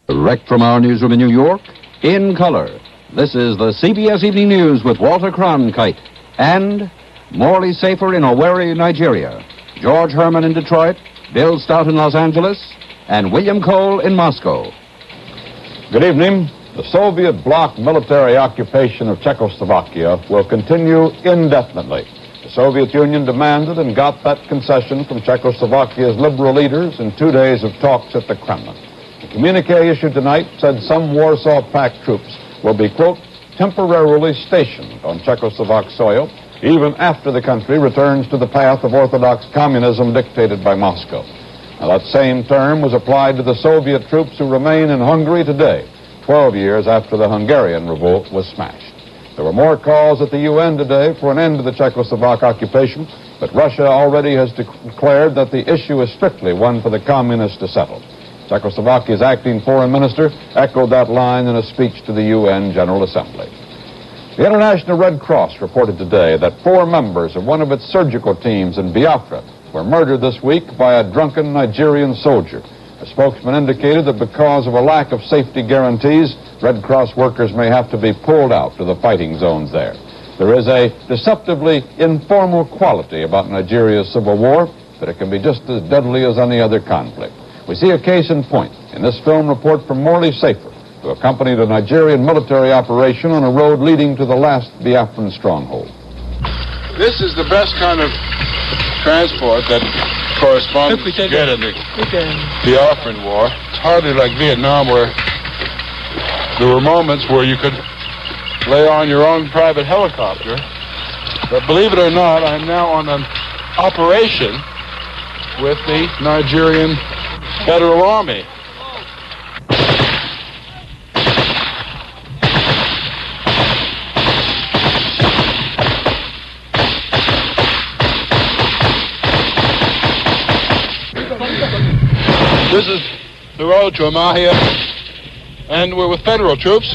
Direct from our newsroom in New York, in color, this is the CBS Evening News with Walter Cronkite and Morley Safer in Owerri, Nigeria, George Herman in Detroit, Bill Stout in Los Angeles, and William Cole in Moscow. Good evening. The Soviet bloc military occupation of Czechoslovakia will continue indefinitely. The Soviet Union demanded and got that concession from Czechoslovakia's liberal leaders in 2 days of talks at the Kremlin. The communique issued tonight said some Warsaw Pact troops will be, quote, temporarily stationed on Czechoslovak soil, even after the country returns to the path of orthodox communism dictated by Moscow. Now, that same term was applied to the Soviet troops who remain in Hungary today, 12 years after the Hungarian revolt was smashed. There were more calls at the UN today for an end to the Czechoslovak occupation, but Russia already has declared that the issue is strictly one for the communists to settle. Czechoslovakia's acting foreign minister echoed that line in a speech to the UN General Assembly. The International Red Cross reported today that 4 members of one of its surgical teams in Biafra were murdered this week by a drunken Nigerian soldier. A spokesman indicated that because of a lack of safety guarantees, Red Cross workers may have to be pulled out to the fighting zones there. There is a deceptively informal quality about Nigeria's civil war, but it can be just as deadly as any other conflict. We see a case in point in this film report from Morley Safer, who accompanied a Nigerian military operation on a road leading to the last Biafran stronghold. This is the best kind of transport that corresponds to get in the Biafran War. It's hardly like Vietnam, where there were moments where you could lay on your own private helicopter. But believe it or not, I'm now on an operation with the Nigerian Federal Army. This is the road to Amahia, and we're with federal troops,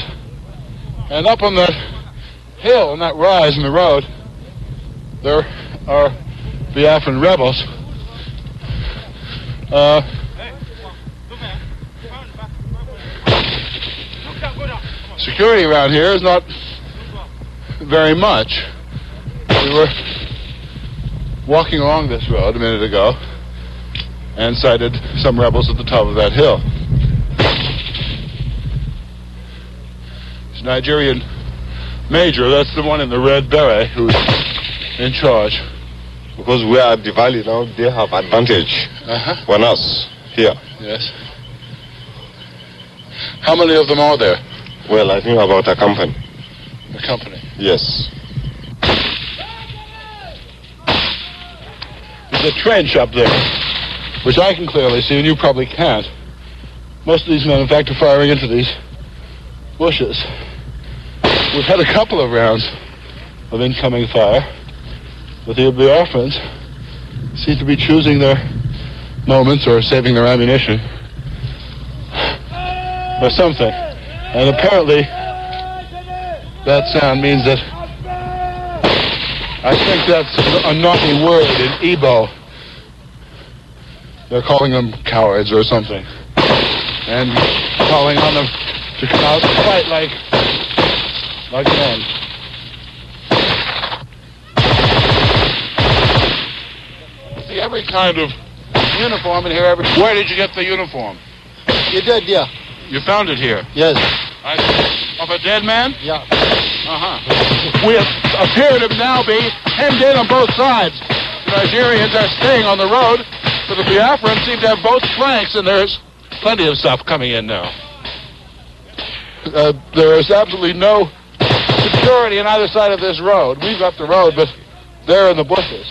and up on that hill, on that rise in the road, there are Biafran rebels. Security around here is not very much. We were walking along this road a minute ago and sighted some rebels at the top of that hill. This Nigerian major, that's the one in the red beret who's in charge. Because we are at the valley now, they have advantage on us here. Yes. How many of them are there? Well, I think about a company. A company? Yes. There's a trench up there, which I can clearly see, and you probably can't. Most of these men, in fact, are firing into these bushes. We've had a couple of rounds of incoming fire, but the Biafrans seem to be choosing their moments or saving their ammunition or something. And apparently that sound means that, I think that's a naughty word in Igbo. They're calling them cowards or something, and calling on them to come out and fight like men. See every kind of uniform in here. Where did you get the uniform? You did, yeah. You found it here? Yes. Of a dead man? Yeah. We appear to now be hemmed in on both sides. The Nigerians are staying on the road, but the Biafrans seem to have both flanks, and there's plenty of stuff coming in now. There is absolutely no security on either side of this road. We've got the road, but they're in the bushes.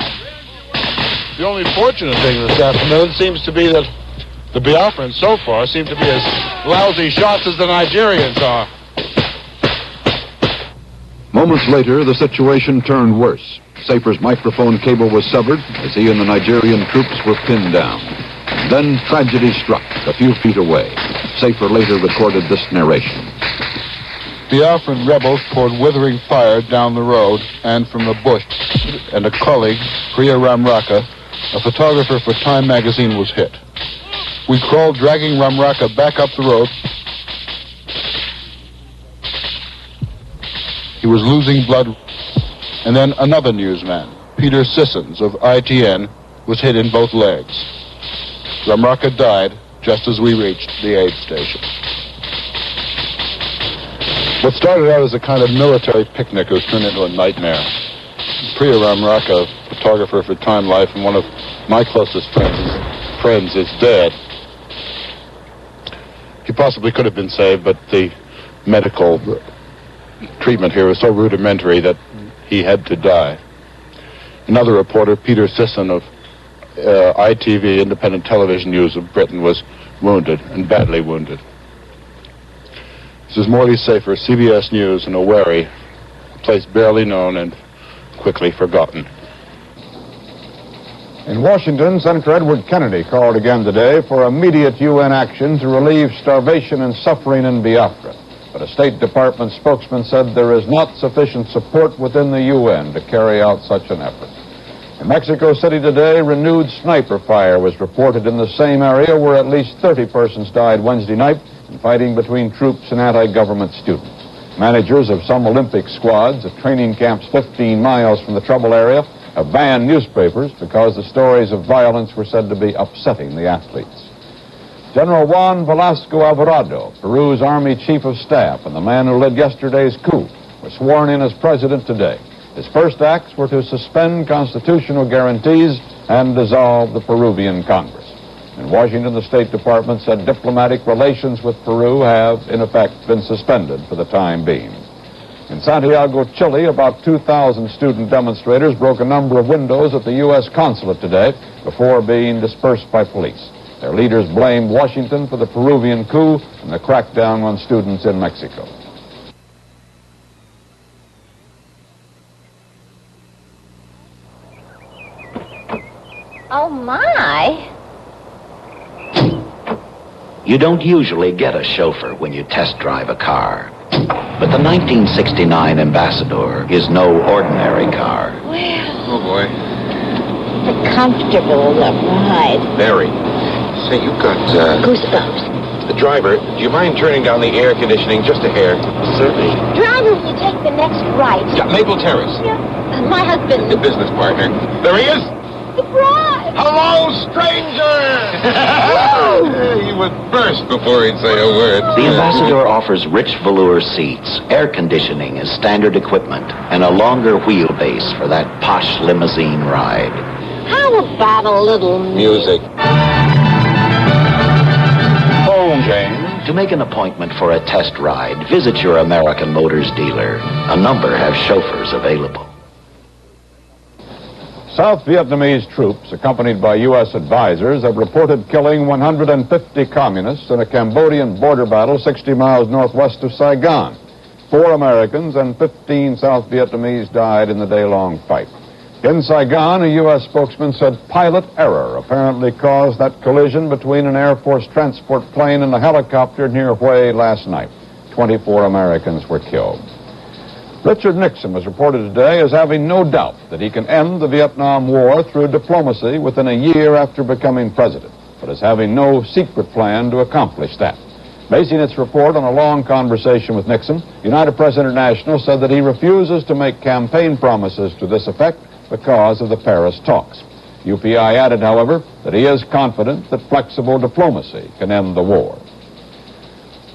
The only fortunate thing this afternoon seems to be that the Biafrans so far seem to be as lousy shots as the Nigerians are. Moments later, the situation turned worse. Safer's microphone cable was severed as he and the Nigerian troops were pinned down. Then tragedy struck a few feet away. Safer later recorded this narration. Biafran rebels poured withering fire down the road and from the bush, and a colleague, Priya Ramraka, a photographer for Time magazine, was hit. We crawled, dragging Ramraka back up the road he was losing blood. And then another newsman, Peter Sissons of ITN, was hit in both legs. Ramraka died just as we reached the aid station. What started out as a kind of military picnic has turned into a nightmare. Priya Ramraka, photographer for Time Life and one of my closest friends, is dead. He possibly could have been saved, but the medical treatment here was so rudimentary that he had to die. Another reporter, Peter Sisson of ITV, Independent Television News of Britain, was wounded, and badly wounded. This is Morley Safer, CBS News in Owerri, a place barely known and quickly forgotten. In Washington, Senator Edward Kennedy called again today for immediate UN action to relieve starvation and suffering in Biafra. But a State Department spokesman said there is not sufficient support within the UN to carry out such an effort. In Mexico City today, renewed sniper fire was reported in the same area where at least 30 persons died Wednesday night in fighting between troops and anti-government students. Managers of some Olympic squads at training camps 15 miles from the trouble area have banned newspapers because the stories of violence were said to be upsetting the athletes. General Juan Velasco Alvarado, Peru's Army Chief of Staff and the man who led yesterday's coup, was sworn in as president today. His first acts were to suspend constitutional guarantees and dissolve the Peruvian Congress. In Washington, the State Department said diplomatic relations with Peru have, in effect, been suspended for the time being. In Santiago, Chile, about 2,000 student demonstrators broke a number of windows at the U.S. consulate today before being dispersed by police. Their leaders blamed Washington for the Peruvian coup and the crackdown on students in Mexico. Oh, my. You don't usually get a chauffeur when you test drive a car. But the 1969 Ambassador is no ordinary car. Well, Oh, boy. it's a comfortable ride. Very. Say, you've got, Goosebumps. the driver, do you mind turning down the air conditioning just a hair? Certainly. Driver, will you take the next right? Yeah, Maple Terrace. Yeah. My husband. The business partner. There he is! Surprise! Hello, stranger! He would burst before he'd say a word. The Ambassador offers rich velour seats, air conditioning as standard equipment, and a longer wheelbase for that posh limousine ride. How about a little Music. Home Jane. To make an appointment for a test ride, visit your American Motors dealer. A number have chauffeurs available. South Vietnamese troops, accompanied by U.S. advisors, have reported killing 150 communists in a Cambodian border battle 60 miles northwest of Saigon. 4 Americans and 15 South Vietnamese died in the day-long fight. In Saigon, a U.S. spokesman said pilot error apparently caused that collision between an Air Force transport plane and a helicopter near Hue last night. 24 Americans were killed. Richard Nixon was reported today as having no doubt that he can end the Vietnam War through diplomacy within a year after becoming president, but as having no secret plan to accomplish that. Basing its report on a long conversation with Nixon, United Press International said that he refuses to make campaign promises to this effect because of the Paris talks. UPI added, however, that he is confident that flexible diplomacy can end the war.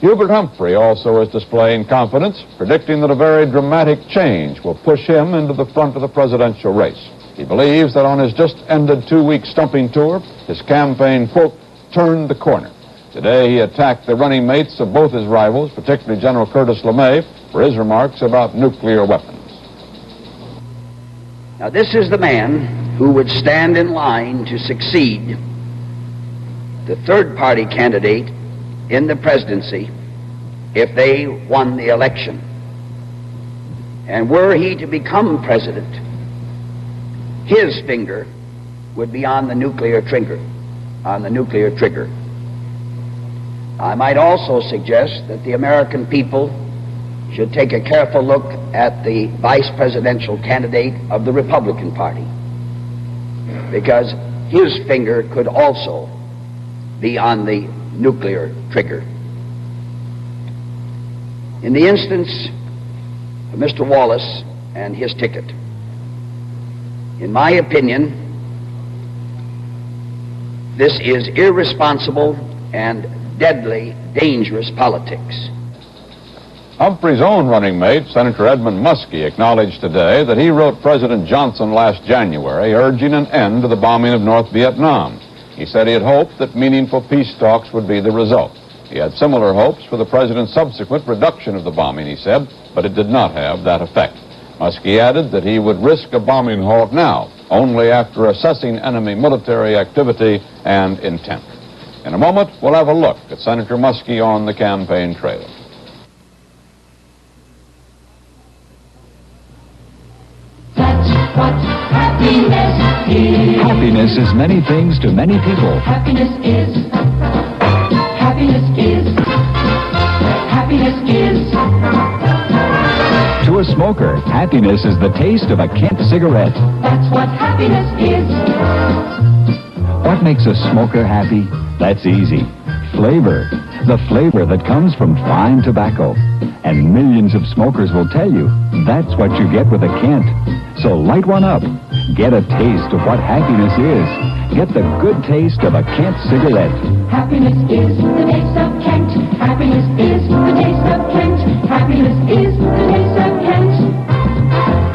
Hubert Humphrey also is displaying confidence, predicting that a very dramatic change will push him into the front of the presidential race. He believes that on his just-ended 2-week stumping tour, his campaign, quote, turned the corner. Today he attacked the running mates of both his rivals, particularly General Curtis LeMay, for his remarks about nuclear weapons. Now, this is the man who would stand in line to succeed the third-party candidate in the presidency if they won the election. And were he to become president, his finger would be on the nuclear trigger, I might also suggest that the American people should take a careful look at the vice presidential candidate of the Republican Party, because his finger could also be on the nuclear trigger. In the instance Mr. Wallace and his ticket. In my opinion, this is irresponsible and deadly dangerous politics. Humphrey's own running mate, Senator Edmund Muskie, acknowledged today that he wrote President Johnson last January urging an end to the bombing of North Vietnam. He said he had hoped that meaningful peace talks would be the result. He had similar hopes for the president's subsequent reduction of the bombing, he said, but it did not have that effect. Muskie added that he would risk a bombing halt now, only after assessing enemy military activity and intent. In a moment, we'll have a look at Senator Muskie on the campaign trail. That's what happiness is. Happiness is many things to many people. Happiness is. To a smoker, happiness is the taste of a Kent cigarette. That's what happiness is. What makes a smoker happy? That's easy. Flavor. The flavor that comes from fine tobacco. And millions of smokers will tell you that's what you get with a Kent. So light one up. Get a taste of what happiness is. Get the good taste of a Kent cigarette. Happiness is the taste of Kent. Happiness is the taste of Kent. Happiness is the taste of Kent.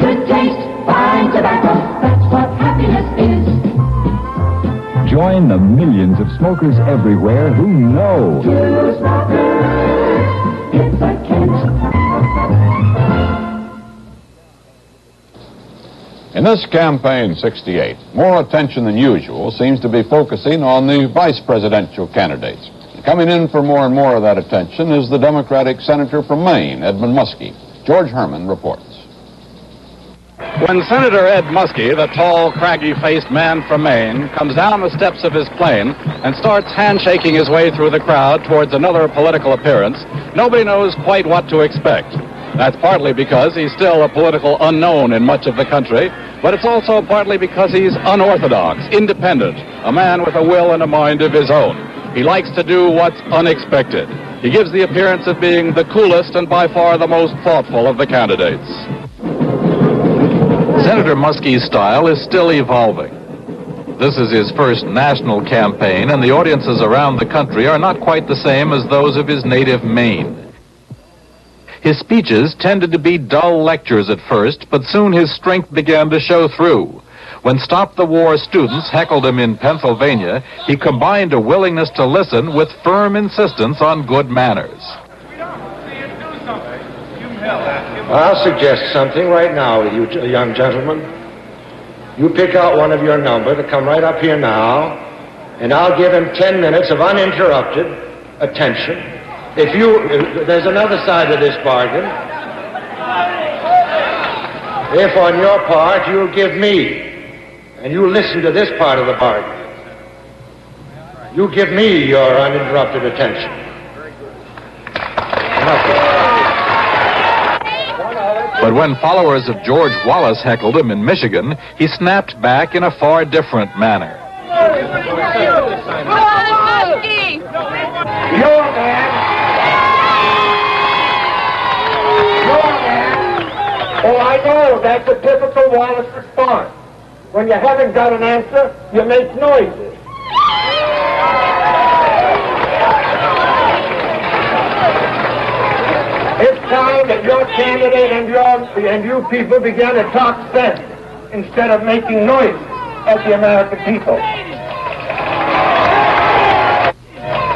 Good taste, fine tobacco. That's what happiness is. Join the millions of smokers everywhere who know. To a smoker, it's a Kent. In this campaign 68, more attention than usual seems to be focusing on the vice presidential candidates. Coming in for more and more of that attention is the Democratic senator from Maine, Edmund Muskie. George Herman reports. When Senator Ed Muskie, the tall, craggy-faced man from Maine, comes down the steps of his plane and starts handshaking his way through the crowd towards another political appearance, nobody knows quite what to expect. That's partly because he's still a political unknown in much of the country, but it's also partly because he's unorthodox, independent, a man with a will and a mind of his own. He likes to do what's unexpected. He gives the appearance of being the coolest and by far the most thoughtful of the candidates. Senator Muskie's style is still evolving. This is his first national campaign, and the audiences around the country are not quite the same as those of his native Maine. His speeches tended to be dull lectures at first, but soon his strength began to show through. When Stop the War students heckled him in Pennsylvania, he combined a willingness to listen with firm insistence on good manners. I'll suggest something right now with you young gentlemen. You pick out one of your number to come right up here now, and I'll give him 10 minutes of uninterrupted attention. There's another side to this bargain. If on your part you'll give me, and you listen to this part of the bargain, you give me your uninterrupted attention. But when followers of George Wallace heckled him in Michigan, he snapped back in a far different manner. Oh, I know, that's a typical Wallace response. When you haven't got an answer, you make noises. It's time that your candidate and you people began to talk sense instead of making noise at the American people.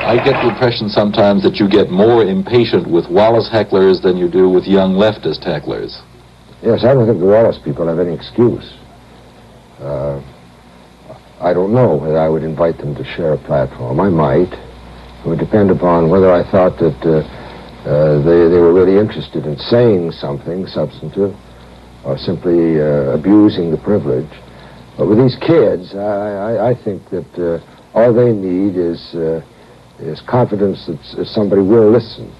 I get the impression sometimes that you get more impatient with Wallace hecklers than you do with young leftist hecklers. Yes, I don't think the Wallace people have any excuse. I don't know whether I would invite them to share a platform. I might. It would depend upon whether I thought that they were really interested in saying something substantive or simply abusing the privilege. But with these kids, I think that all they need is confidence that somebody will listen.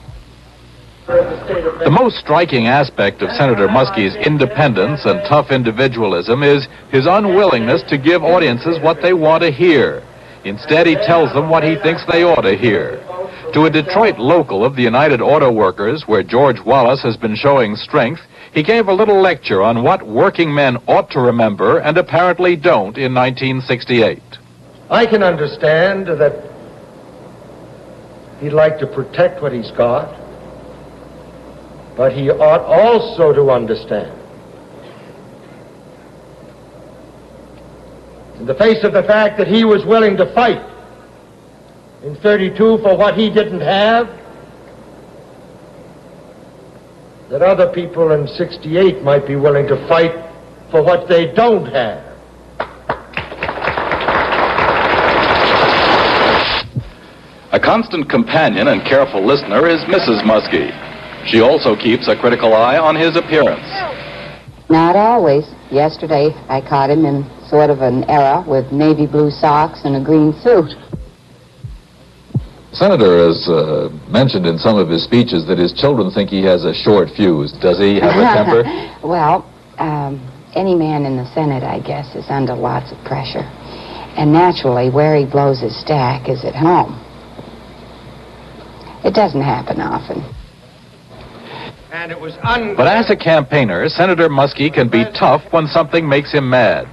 The most striking aspect of Senator Muskie's independence and tough individualism is his unwillingness to give audiences what they want to hear. Instead, he tells them what he thinks they ought to hear. To a Detroit local of the United Auto Workers, where George Wallace has been showing strength, he gave a little lecture on what working men ought to remember and apparently don't in 1968. I can understand that he'd like to protect what he's got, but he ought also to understand, in the face of the fact that he was willing to fight in 32 for what he didn't have, that other people in 68 might be willing to fight for what they don't have. A constant companion and careful listener is Mrs. Muskie. She also keeps a critical eye on his appearance. Not always. Yesterday, I caught him in sort of an era with navy blue socks and a green suit. Senator has mentioned in some of his speeches that his children think he has a short fuse. Does he have a temper? Well, any man in the Senate, I guess, is under lots of pressure. And naturally, where he blows his stack is at home. It doesn't happen often. And it was But as a campaigner, Senator Muskie can be tough when something makes him mad.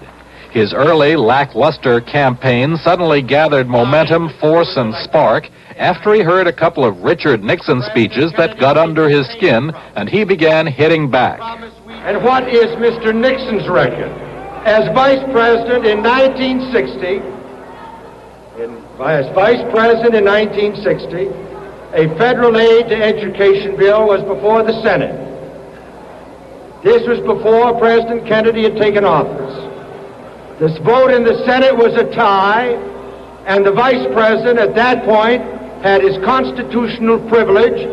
His early, lackluster campaign suddenly gathered momentum, force, and spark after he heard a couple of Richard Nixon speeches that got under his skin, and he began hitting back. And what is Mr. Nixon's record? As Vice President in 1960, a federal aid to education bill was before the Senate. This was before President Kennedy had taken office. This vote in the Senate was a tie, and the Vice President at that point had his constitutional privilege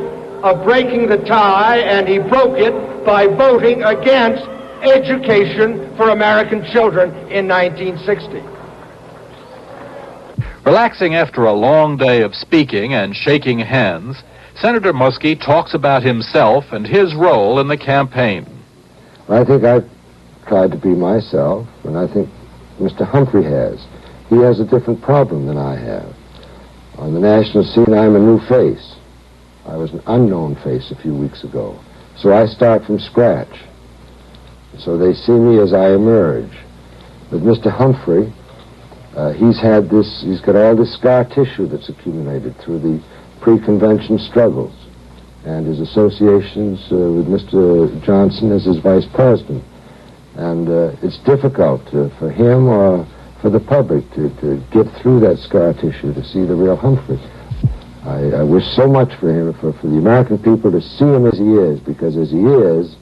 of breaking the tie, and he broke it by voting against education for American children in 1960. Relaxing after a long day of speaking and shaking hands, Senator Muskie talks about himself and his role in the campaign. I think I've tried to be myself, and I think Mr. Humphrey has. He has a different problem than I have. On the national scene, I'm a new face. I was an unknown face a few weeks ago. So I start from scratch. So they see me as I emerge. With Mr. Humphrey, he's got all this scar tissue that's accumulated through the pre-convention struggles and his associations with Mr. Johnson as his vice president. And it's difficult for him or for the public to get through that scar tissue to see the real Humphrey. I wish so much for him, for the American people to see him as he is, because as he is,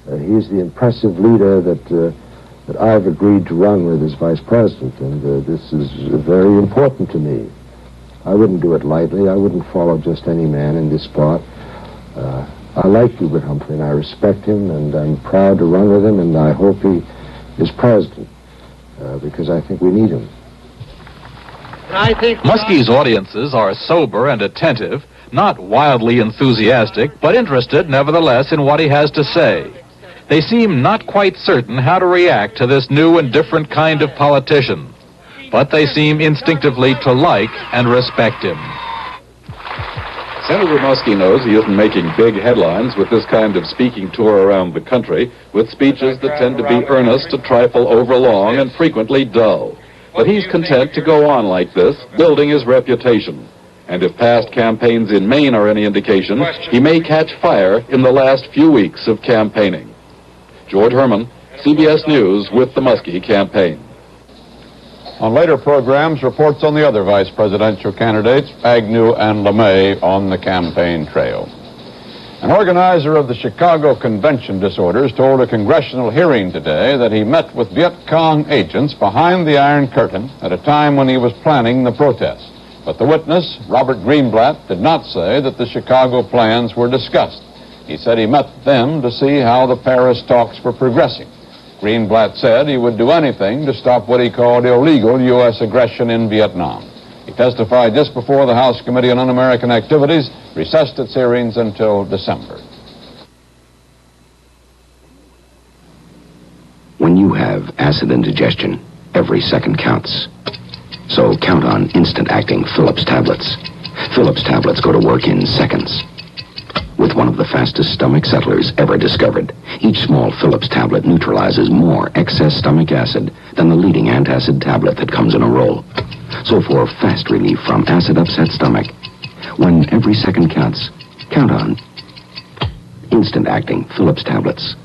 he's the impressive leader that I've agreed to run with as vice president, and this is very important to me. I wouldn't do it lightly. I wouldn't follow just any man in this spot. I like Hubert Humphrey, and I respect him, and I'm proud to run with him, and I hope he is president, because I think we need him. Muskie's audiences are sober and attentive, not wildly enthusiastic, but interested nevertheless in what he has to say. They seem not quite certain how to react to this new and different kind of politician, but they seem instinctively to like and respect him. Senator Muskie knows he isn't making big headlines with this kind of speaking tour around the country, with speeches that tend to be earnest, a trifle overlong, and frequently dull. But he's content to go on like this, building his reputation. And if past campaigns in Maine are any indication, he may catch fire in the last few weeks of campaigning. George Herman, CBS News, with the Muskie campaign. On later programs, reports on the other vice presidential candidates, Agnew and LeMay, on the campaign trail. An organizer of the Chicago Convention Disorders told a congressional hearing today that he met with Viet Cong agents behind the Iron Curtain at a time when he was planning the protest. But the witness, Robert Greenblatt, did not say that the Chicago plans were discussed. He said he met them to see how the Paris talks were progressing. Greenblatt said he would do anything to stop what he called illegal U.S. aggression in Vietnam. He testified just before the House Committee on Un-American Activities recessed its hearings until December. When you have acid indigestion, every second counts. So count on instant-acting Phillips tablets. Phillips tablets go to work in seconds. With one of the fastest stomach settlers ever discovered, each small Phillips tablet neutralizes more excess stomach acid than the leading antacid tablet that comes in a roll. So for fast relief from acid-upset stomach, when every second counts, count on instant-acting Phillips tablets.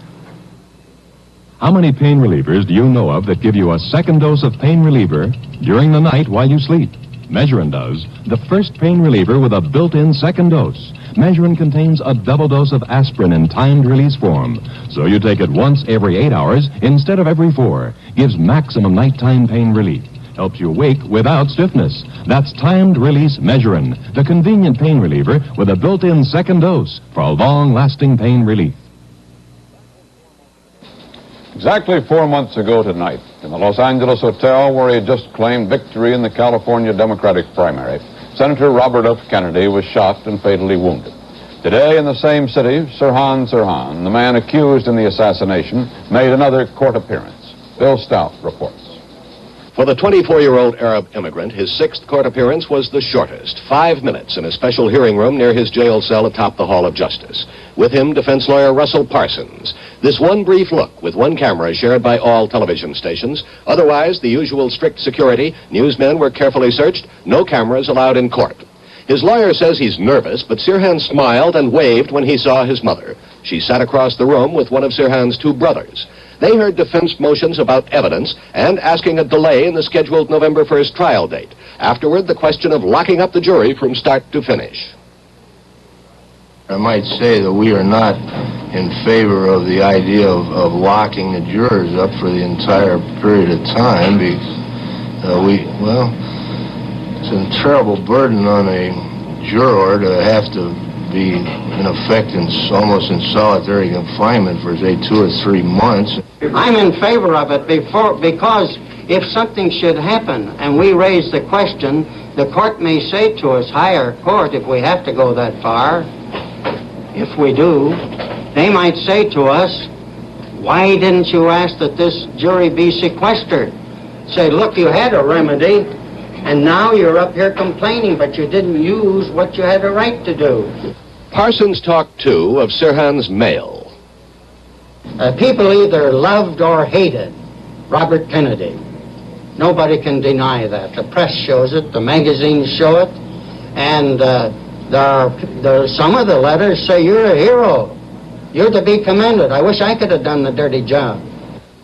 How many pain relievers do you know of that give you a second dose of pain reliever during the night while you sleep? Measurin does, the first pain reliever with a built-in second dose. Measurin contains a double dose of aspirin in timed release form, so you take it once every 8 hours instead of every 4. Gives maximum nighttime pain relief. Helps you wake without stiffness. That's timed release Measurin, the convenient pain reliever with a built-in second dose for a long-lasting pain relief. Exactly 4 months ago tonight, in the Los Angeles hotel where he had just claimed victory in the California Democratic primary, Senator Robert F. Kennedy was shot and fatally wounded. Today, in the same city, Sirhan Sirhan, the man accused in the assassination, made another court appearance. Bill Stout reports. For the 24-year-old Arab immigrant, his sixth court appearance was the shortest, 5 minutes in a special hearing room near his jail cell atop the Hall of Justice. With him, defense lawyer Russell Parsons. This one brief look with one camera shared by all television stations. Otherwise, the usual strict security. Newsmen were carefully searched. No cameras allowed in court. His lawyer says he's nervous, but Sirhan smiled and waved when he saw his mother. She sat across the room with one of Sirhan's two brothers. They heard defense motions about evidence and asking a delay in the scheduled November 1st trial date. Afterward, the question of locking up the jury from start to finish. I might say that we are not in favor of the idea of locking the jurors up for the entire period of time because it's a terrible burden on a juror to have to be in effect almost in solitary confinement for, say, 2 or 3 months. I'm in favor of it because if something should happen and we raise the question, the court may say to us, higher court, if we have to go that far, if we do, they might say to us, why didn't you ask that this jury be sequestered? Say, look, you had a remedy, and now you're up here complaining, but you didn't use what you had a right to do. Parsons talked, too, of Sirhan's mail. People either loved or hated Robert Kennedy. Nobody can deny that. The press shows it, the magazines show it, and some of the letters say you're a hero. You're to be commended. I wish I could have done the dirty job.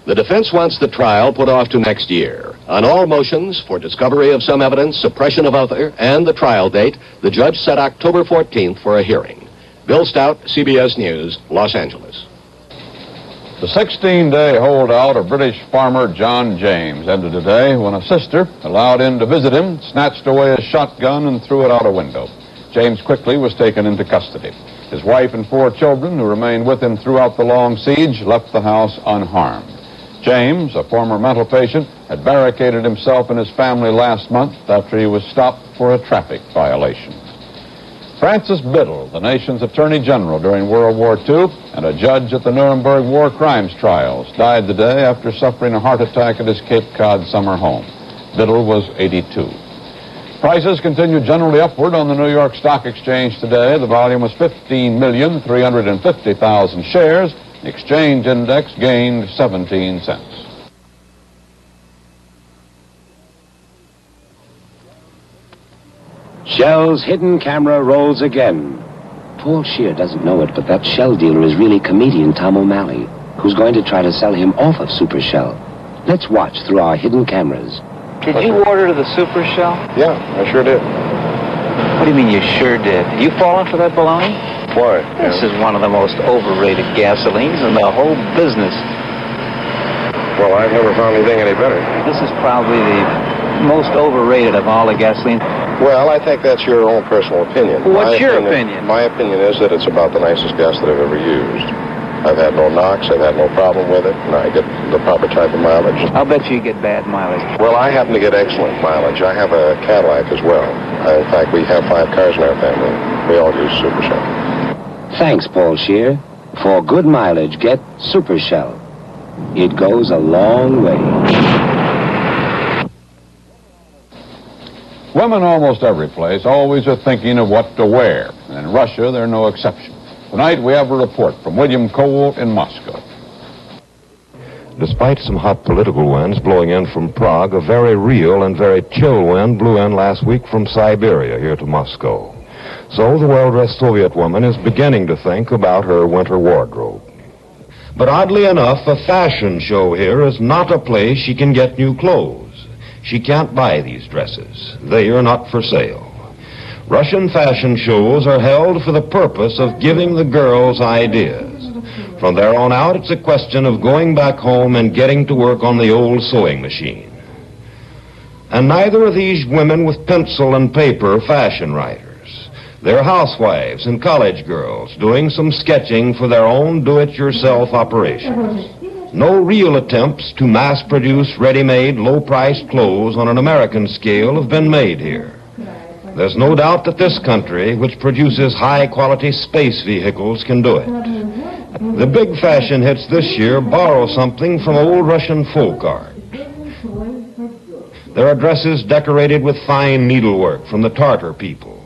The defense wants the trial put off to next year. On all motions for discovery of some evidence, suppression of other, and the trial date, the judge set October 14th for a hearing. Bill Stout, CBS News, Los Angeles. The 16-day holdout of British farmer John James ended today when a sister, allowed in to visit him, snatched away his shotgun and threw it out a window. James quickly was taken into custody. His wife and 4 children, who remained with him throughout the long siege, left the house unharmed. James, a former mental patient, had barricaded himself and his family last month after he was stopped for a traffic violation. Francis Biddle, the nation's Attorney General during World War II and a judge at the Nuremberg war crimes trials, died today after suffering a heart attack at his Cape Cod summer home. Biddle was 82. Prices continued generally upward on the New York Stock Exchange today. The volume was 15,350,000 shares. The exchange index gained 17 cents. Shell's hidden camera rolls again. Paul Scheer doesn't know it, but that Shell dealer is really comedian Tom O'Malley, who's going to try to sell him off of Super Shell. Let's watch through our hidden cameras. Did you order the Super Shell? Yeah, I sure did. What do you mean you sure did? You fallen for that baloney? Why? This is one of the most overrated gasolines in the whole business. Well, I've never found anything any better. This is probably the most overrated of all the gasoline. Well, I think that's your own personal opinion. What's your opinion? My opinion is that it's about the nicest gas that I've ever used. I've had no knocks, I've had no problem with it, and I get the proper type of mileage. I'll bet you get bad mileage. Well, I happen to get excellent mileage. I have a Cadillac as well. In fact, we have 5 cars in our family. We all use Super Shell. Thanks, Paul Scheer. For good mileage, get Super Shell. It goes a long way. Women almost every place always are thinking of what to wear, and in Russia they're no exception. Tonight we have a report from William Cole in Moscow. Despite some hot political winds blowing in from Prague, a very real and very chill wind blew in last week from Siberia here to Moscow. So the well-dressed Soviet woman is beginning to think about her winter wardrobe. But oddly enough, a fashion show here is not a place she can get new clothes. She can't buy these dresses. They are not for sale. Russian fashion shows are held for the purpose of giving the girls ideas. From there on out, it's a question of going back home and getting to work on the old sewing machine. And neither are these women with pencil and paper fashion writers. They're housewives and college girls doing some sketching for their own do-it-yourself operations. No real attempts to mass-produce ready-made, low-priced clothes on an American scale have been made here. There's no doubt that this country, which produces high-quality space vehicles, can do it. The big fashion hits this year borrow something from old Russian folk art. There are dresses decorated with fine needlework from the Tartar people.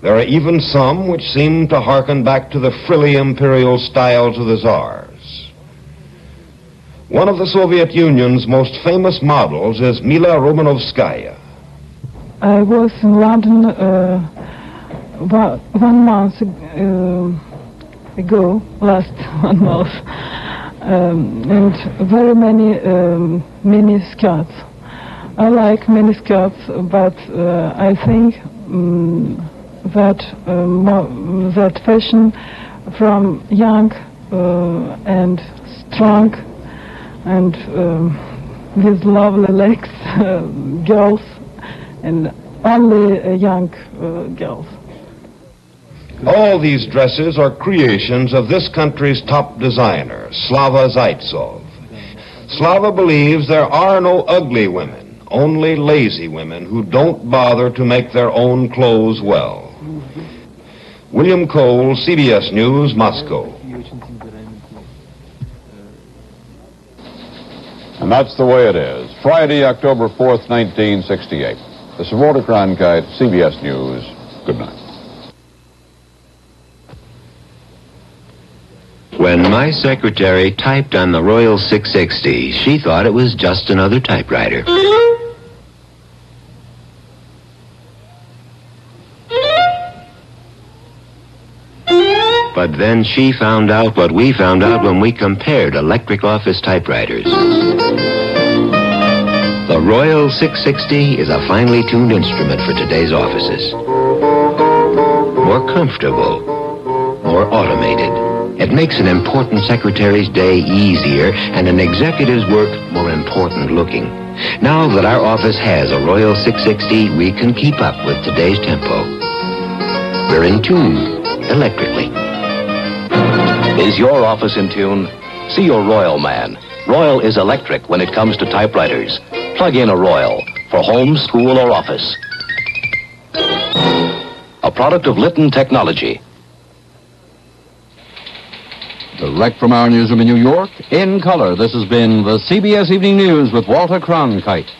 There are even some which seem to hearken back to the frilly imperial styles of the Tsars. One of the Soviet Union's most famous models is Mila Romanovskaya. I was in London about 1 month ago, last 1 month, and very many mini skirts. I like mini skirts, but I think that fashion from young and strong and with lovely legs girls and only young girls. All these dresses are creations of this country's top designer, Slava Zaitsov. Slava believes there are no ugly women, only lazy women who don't bother to make their own clothes well. William Cole, CBS News, Moscow. And that's the way it is. Friday, October 4th, 1968. This is Walter Cronkite, CBS News. Good night. When my secretary typed on the Royal 660, she thought it was just another typewriter. But then she found out what we found out when we compared electric office typewriters. The Royal 660 is a finely tuned instrument for today's offices. More comfortable, more automated. It makes an important secretary's day easier and an executive's work more important looking. Now that our office has a Royal 660, we can keep up with today's tempo. We're in tune electrically. Is your office in tune? See your Royal man. Royal is electric when it comes to typewriters. Plug in a Royal for home, school, or office. A product of Litton Technology. Direct from our newsroom in New York, in color, this has been the CBS Evening News with Walter Cronkite.